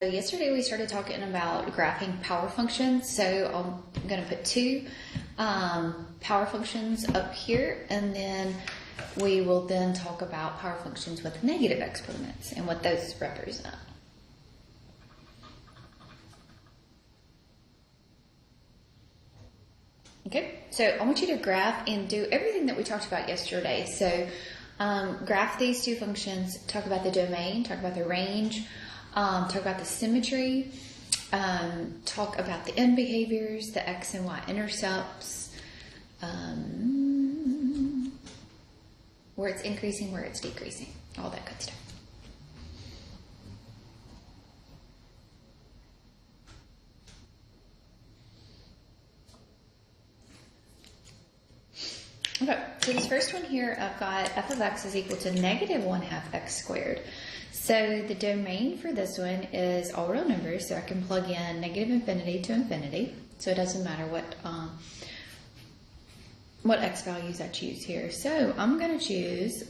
So yesterday we started talking about graphing power functions. So I'm going to put two power functions up here, and then we will then talk about power functions with negative exponents and what those represent. Okay, so I want you to graph and do everything that we talked about yesterday. So graph these two functions, talk about the domain, talk about the range, talk about the symmetry, talk about the end behaviors, the x and y intercepts, where it's increasing, where it's decreasing, all that good stuff. Okay, so this first one here, I've got f of x is equal to negative 1/2 x squared. So the domain for this one is all real numbers, so I can plug in negative infinity to infinity. So it doesn't matter what x values I choose here. So I'm going to choose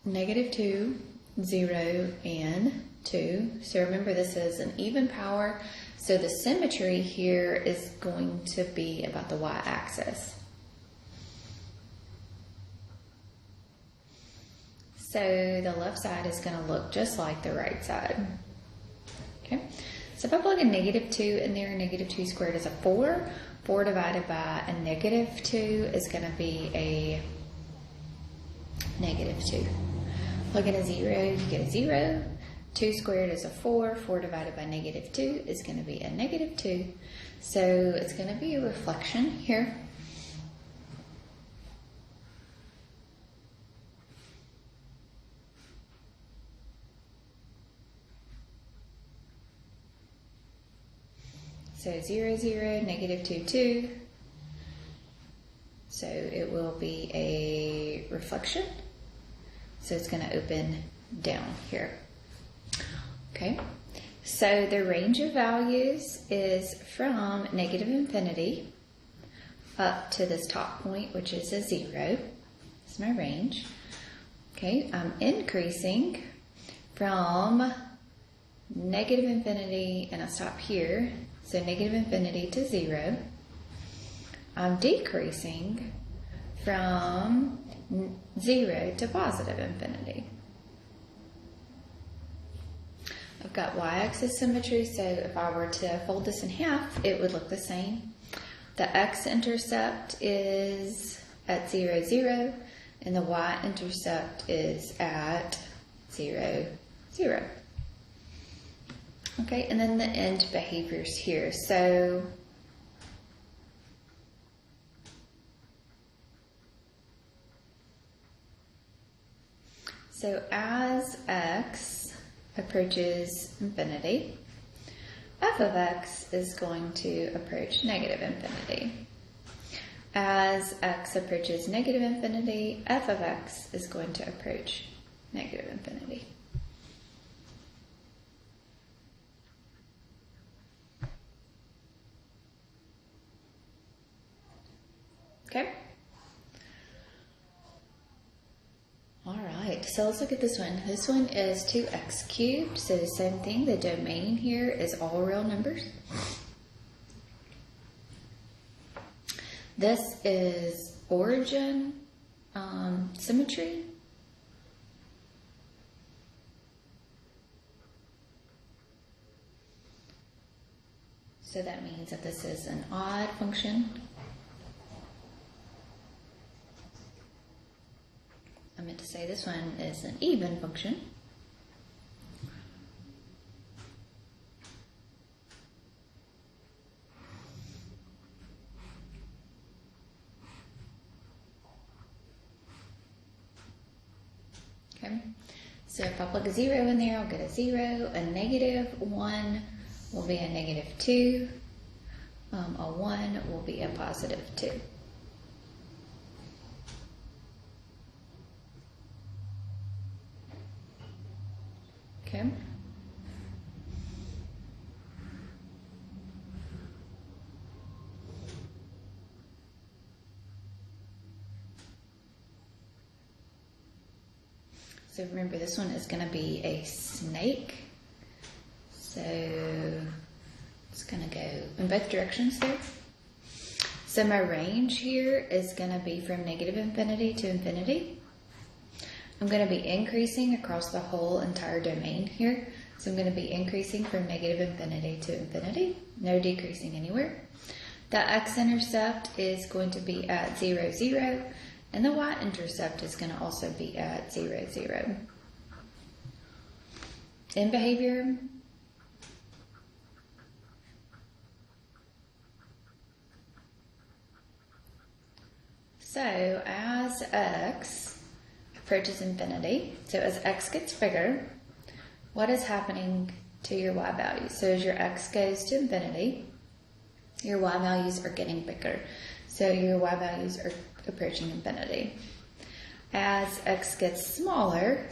-2, 0, and 2. So remember, this is an even power. So the symmetry here is going to be about the y-axis. So the left side is going to look just like the right side. Okay. So if I plug a -2 in there, -2 squared is a 4. 4 divided by a -2 is going to be a -2. Plug in a 0, you get a 0. 2 squared is a 4. 4 divided by -2 is going to be a -2. So it's going to be a reflection here. So 0, 0, -2, 2. So it will be a reflection. So it's going to open down here. Okay, so the range of values is from negative infinity up to this top point, which is a 0. That's my range. Okay, I'm increasing from negative infinity, and I stop here, so negative infinity to 0. I'm decreasing from 0 to positive infinity. I've got y-axis symmetry, so if I were to fold this in half, it would look the same. The x-intercept is at 0, 0, and the y-intercept is at 0, 0. Okay, and then the end behaviors here. So as x approaches infinity, f of x is going to approach negative infinity. As x approaches negative infinity, f of x is going to approach negative infinity. Okay? All right, so let's look at this one. This one is 2x cubed, so the same thing. The domain here is all real numbers. This is origin symmetry. So that means that this is an odd function. I meant to say this one is an even function. Okay, so if I plug a 0 in there, I'll get a 0. A -1 will be a -2. A 1 will be a +2. Okay. So remember, this one is going to be a snake. So it's going to go in both directions there. So my range here is going to be from negative infinity to infinity. I'm going to be increasing across the whole entire domain here. So I'm going to be increasing from negative infinity to infinity, no decreasing anywhere. The x-intercept is going to be at 0, 0, and the y-intercept is going to also be at 0, 0. In behavior, so as x approaches infinity, so as x gets bigger, what is happening to your y values? So as your x goes to infinity, your y values are getting bigger. So your y values are approaching infinity. As x gets smaller,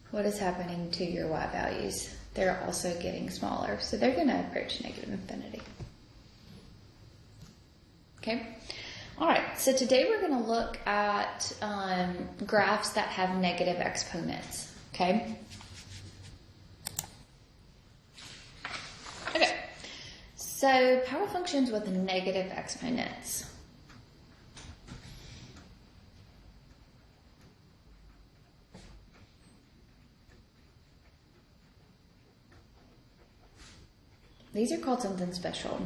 what is happening to your y values? They're also getting smaller. So they're going to approach negative infinity. Okay? All right, so today we're going to look at graphs that have negative exponents. Okay? Okay. So, power functions with negative exponents. These are called something special.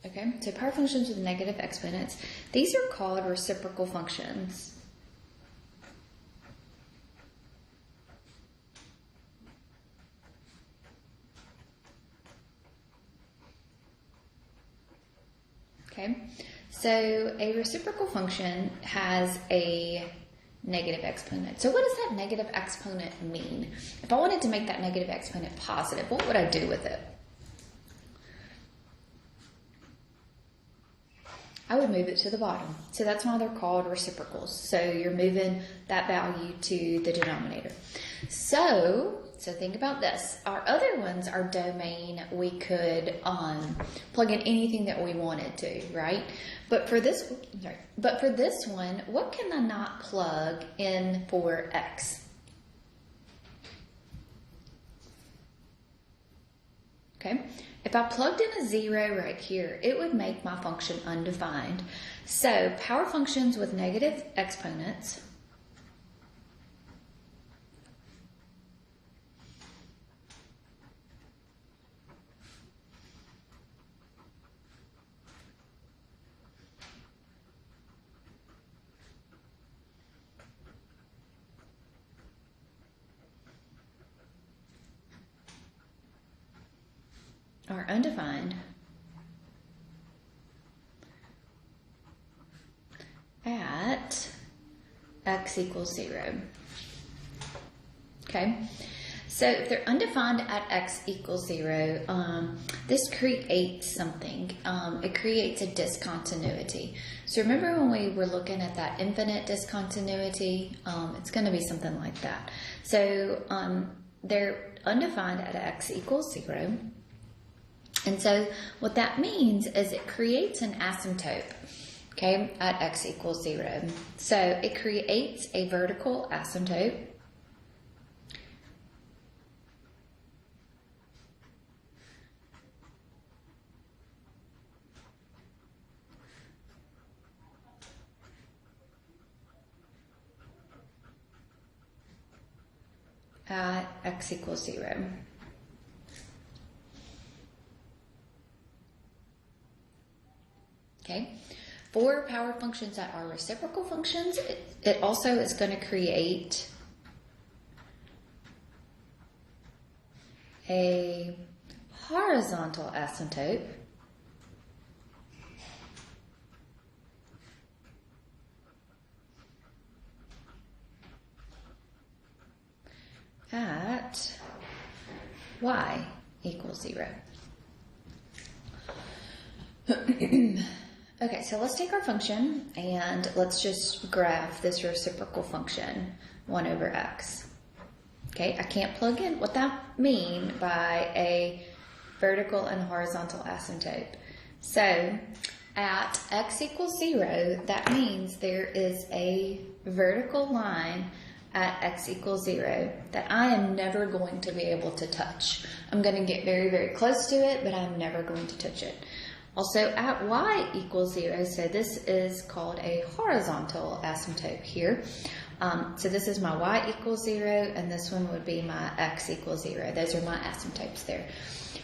Okay, so power functions with negative exponents. These are called reciprocal functions. Okay, so a reciprocal function has a negative exponent. So what does that negative exponent mean? If I wanted to make that negative exponent positive, what would I do with it? I would move it to the bottom. So that's why they're called reciprocals. So you're moving that value to the denominator. So think about this. Our other ones, our domain, we could plug in anything that we wanted to, right? But for this one, what can I not plug in for x? Okay. If I plugged in a 0 right here, it would make my function undefined. So power functions with negative exponents are undefined at x equals 0. Okay, so if they're undefined at x equals 0, this creates something. It creates a discontinuity. So remember when we were looking at that infinite discontinuity? It's going to be something like that. So they're undefined at x equals 0. And so what that means is it creates an asymptote, okay, at x equals 0. So it creates a vertical asymptote. At x equals 0. Okay, for power functions that are reciprocal functions, it also is going to create a horizontal asymptote at y equals 0. Okay, so let's take our function and let's just graph this reciprocal function, 1 over x. Okay, I can't plug in what that mean by a vertical and horizontal asymptote. So at x equals 0, that means there is a vertical line at x equals 0 that I am never going to be able to touch. I'm going to get very, very close to it, but I'm never going to touch it. Also at y equals 0, so this is called a horizontal asymptote here. So this is my y equals 0, and this one would be my x equals 0. Those are my asymptotes there.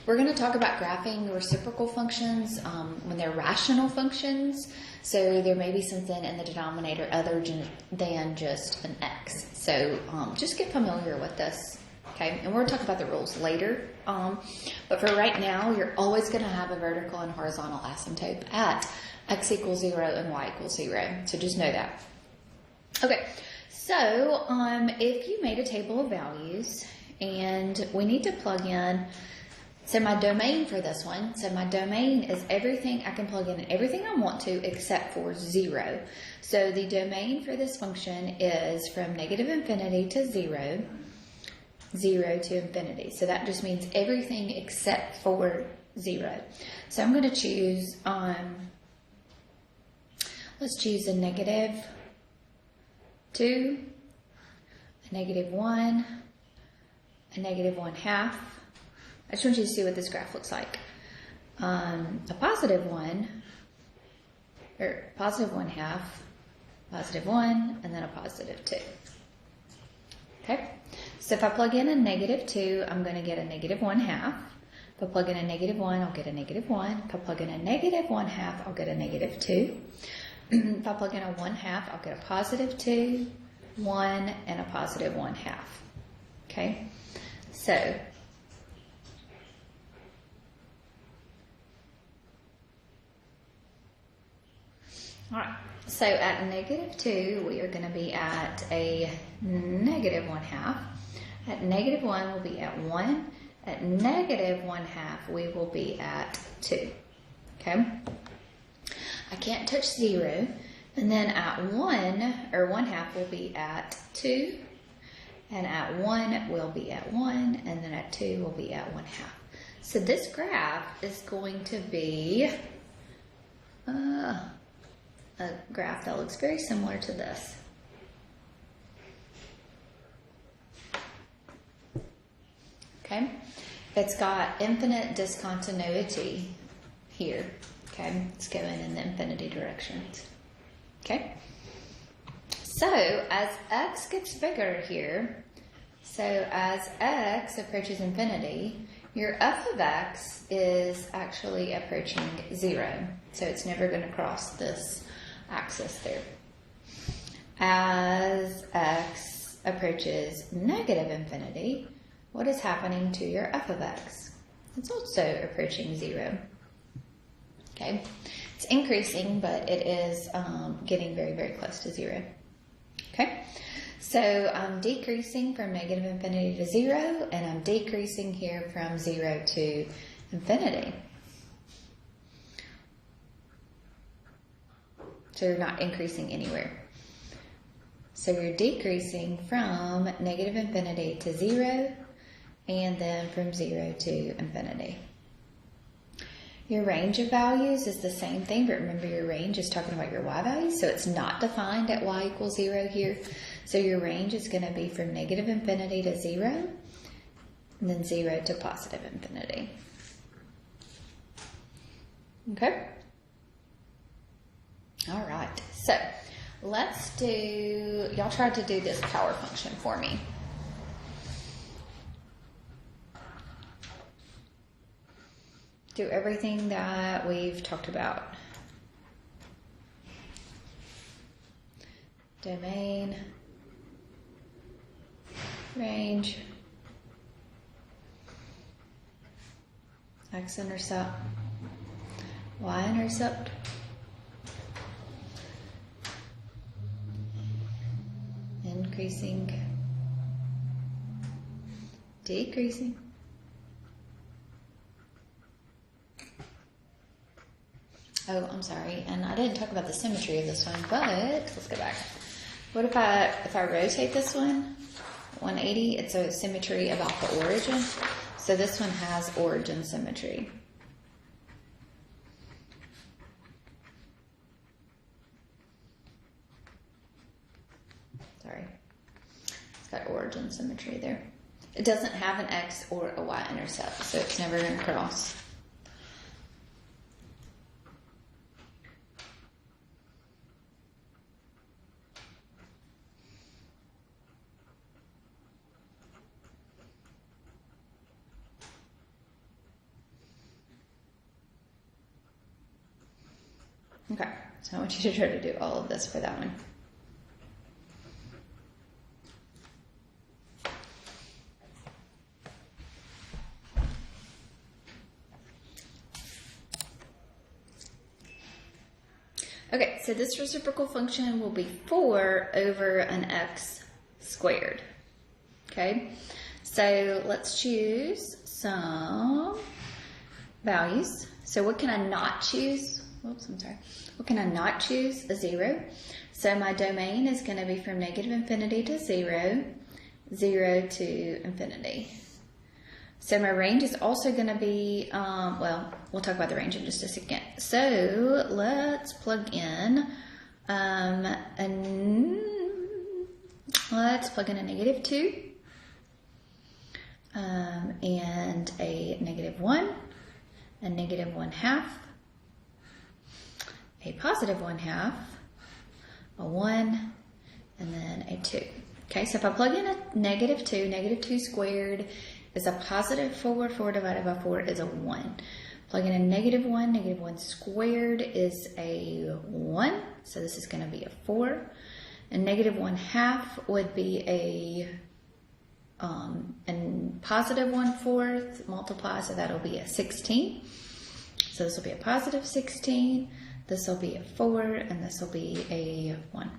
We're going to talk about graphing reciprocal functions when they're rational functions. So there may be something in the denominator other than just an x. So just get familiar with this, okay? And we'll talk about the rules later. But for right now, you're always going to have a vertical and horizontal asymptote at x equals 0 and y equals 0. So just know that. Okay, so if you made a table of values and we need to plug in, so my domain for this one, so my domain is everything I can plug in, everything I want to except for 0. So the domain for this function is from negative infinity to 0, 0 to infinity. So that just means everything except for 0. So I'm going to choose, let's choose a negative 2, a negative 1, a negative 1/2. I just want you to see what this graph looks like. A positive 1, or positive 1/2, positive 1, and then a positive 2. Okay, so if I plug in a negative 2, I'm going to get a negative 1/2. If I plug in a negative 1, I'll get a negative 1. If I plug in a negative 1/2, I'll get a negative 2. If I plug in a 1/2, I'll get a positive 2, 1, and a positive 1/2. Okay, so all right, so at negative 2, we are going to be at a negative 1/2. At negative 1, we'll be at 1. At negative 1/2, we will be at 2. Okay? I can't touch 0. And then at 1, or 1/2, we'll be at 2. And at 1, we'll be at 1. And then at 2, we'll be at 1/2. So this graph is going to be a graph that looks very similar to this. Okay, it's got infinite discontinuity here. Okay, it's going in the infinity directions. Okay, so as x gets bigger here, so as x approaches infinity, your f of x is actually approaching 0. So it's never going to cross this axis there. As x approaches negative infinity, what is happening to your f of x? It's also approaching 0. Okay, it's increasing, but it is getting very, very close to 0. Okay, so I'm decreasing from negative infinity to 0, and I'm decreasing here from 0 to infinity. So you're not increasing anywhere. So you're decreasing from negative infinity to 0, and then from 0 to infinity. Your range of values is the same thing, but remember your range is talking about your y values, so it's not defined at y equals 0 here. So your range is going to be from negative infinity to 0, and then 0 to positive infinity. Okay? All right, so let's do, y'all try to do this power function for me. Do everything that we've talked about. Domain, range, x-intercept, y-intercept, increasing, decreasing, oh, I'm sorry, and I didn't talk about the symmetry of this one, but let's go back. What if I rotate this one? 180, it's a symmetry about the origin. So this one has origin symmetry. Sorry. It's got origin symmetry there. It doesn't have an X or a Y intercept, so it's never going to cross. Okay, so I want you to try to do all of this for that one. Okay, so this reciprocal function will be 4 over an x squared. Okay, so let's choose some values. So what can I not choose? Whoops, I'm sorry. What can I not choose? A 0. So my domain is going to be from negative infinity to 0, 0 to infinity. So my range is also going to be, well, we'll talk about the range in just a second. So let's plug in, let's plug in a negative 2, and a negative 1, a negative 1/2, a positive 1/2, a 1, and then a 2. Okay, so if I plug in a negative 2 squared is a positive 4, 4 divided by 4 is a 1. Plug in a negative 1 squared is a 1, so this is going to be a 4. And negative 1/2 would be a positive 1/4 multiply, so that'll be a 16. So this will be a positive 16, this will be a 4, and this will be a 1.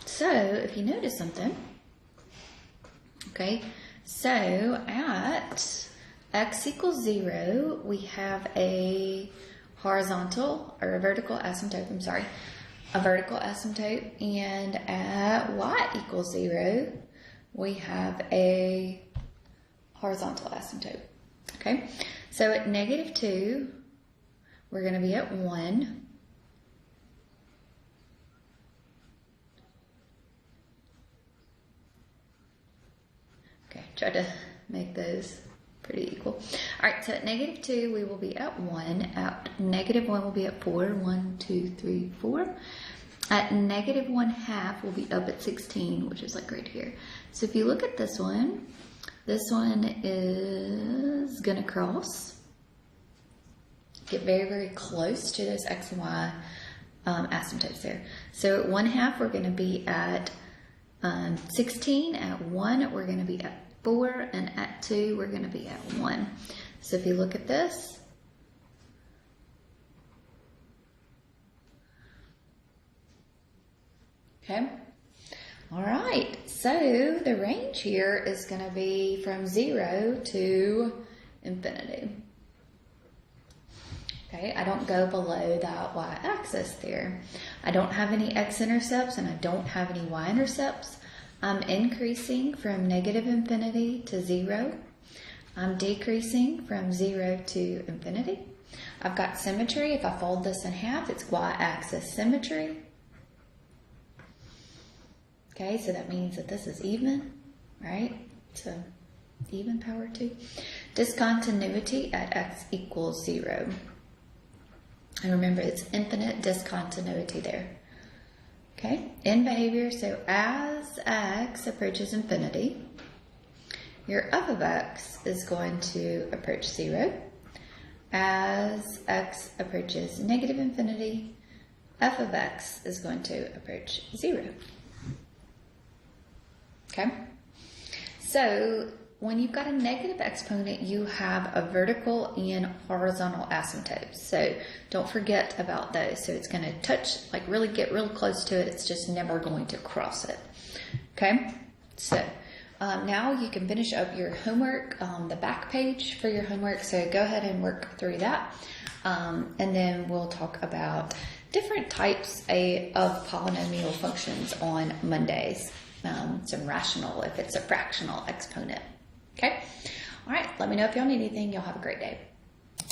So if you notice something, okay, so at x equals 0, we have a horizontal or a vertical asymptote, a vertical asymptote, and at y equals 0, we have a horizontal asymptote. Okay, so at negative 2, we're going to be at 1. Okay, try to make those pretty equal. All right, so at negative 2, we will be at 1. At negative 1, we'll be at 4. 1, 2, 3, 4. At negative 1/2, we'll be up at 16, which is like right here. So if you look at this one is going to cross. Get very, very close to those x and y asymptotes there. So at 1/2, we're going to be at 16. At 1, we're going to be at 4. And at 2, we're going to be at 1. So if you look at this, okay. All right. So the range here is going to be from 0 to infinity. Okay, I don't go below that y-axis there. I don't have any x-intercepts and I don't have any y-intercepts. I'm increasing from negative infinity to 0. I'm decreasing from 0 to infinity. I've got symmetry. If I fold this in half, it's y-axis symmetry. Okay, so that means that this is even, right? So even power 2. Discontinuity at x equals 0. And remember, it's infinite discontinuity there. Okay, in behavior, so as x approaches infinity, your f of x is going to approach 0. As x approaches negative infinity, f of x is going to approach 0. Okay, so when you've got a negative exponent, you have a vertical and horizontal asymptotes. So don't forget about those. So it's going to touch, like really get real close to it. It's just never going to cross it. Okay, so now you can finish up your homework, the back page for your homework. So go ahead and work through that. And then we'll talk about different types of polynomial functions on Mondays. some rational if it's a fractional exponent. Okay? All right, let me know if y'all need anything. Y'all have a great day.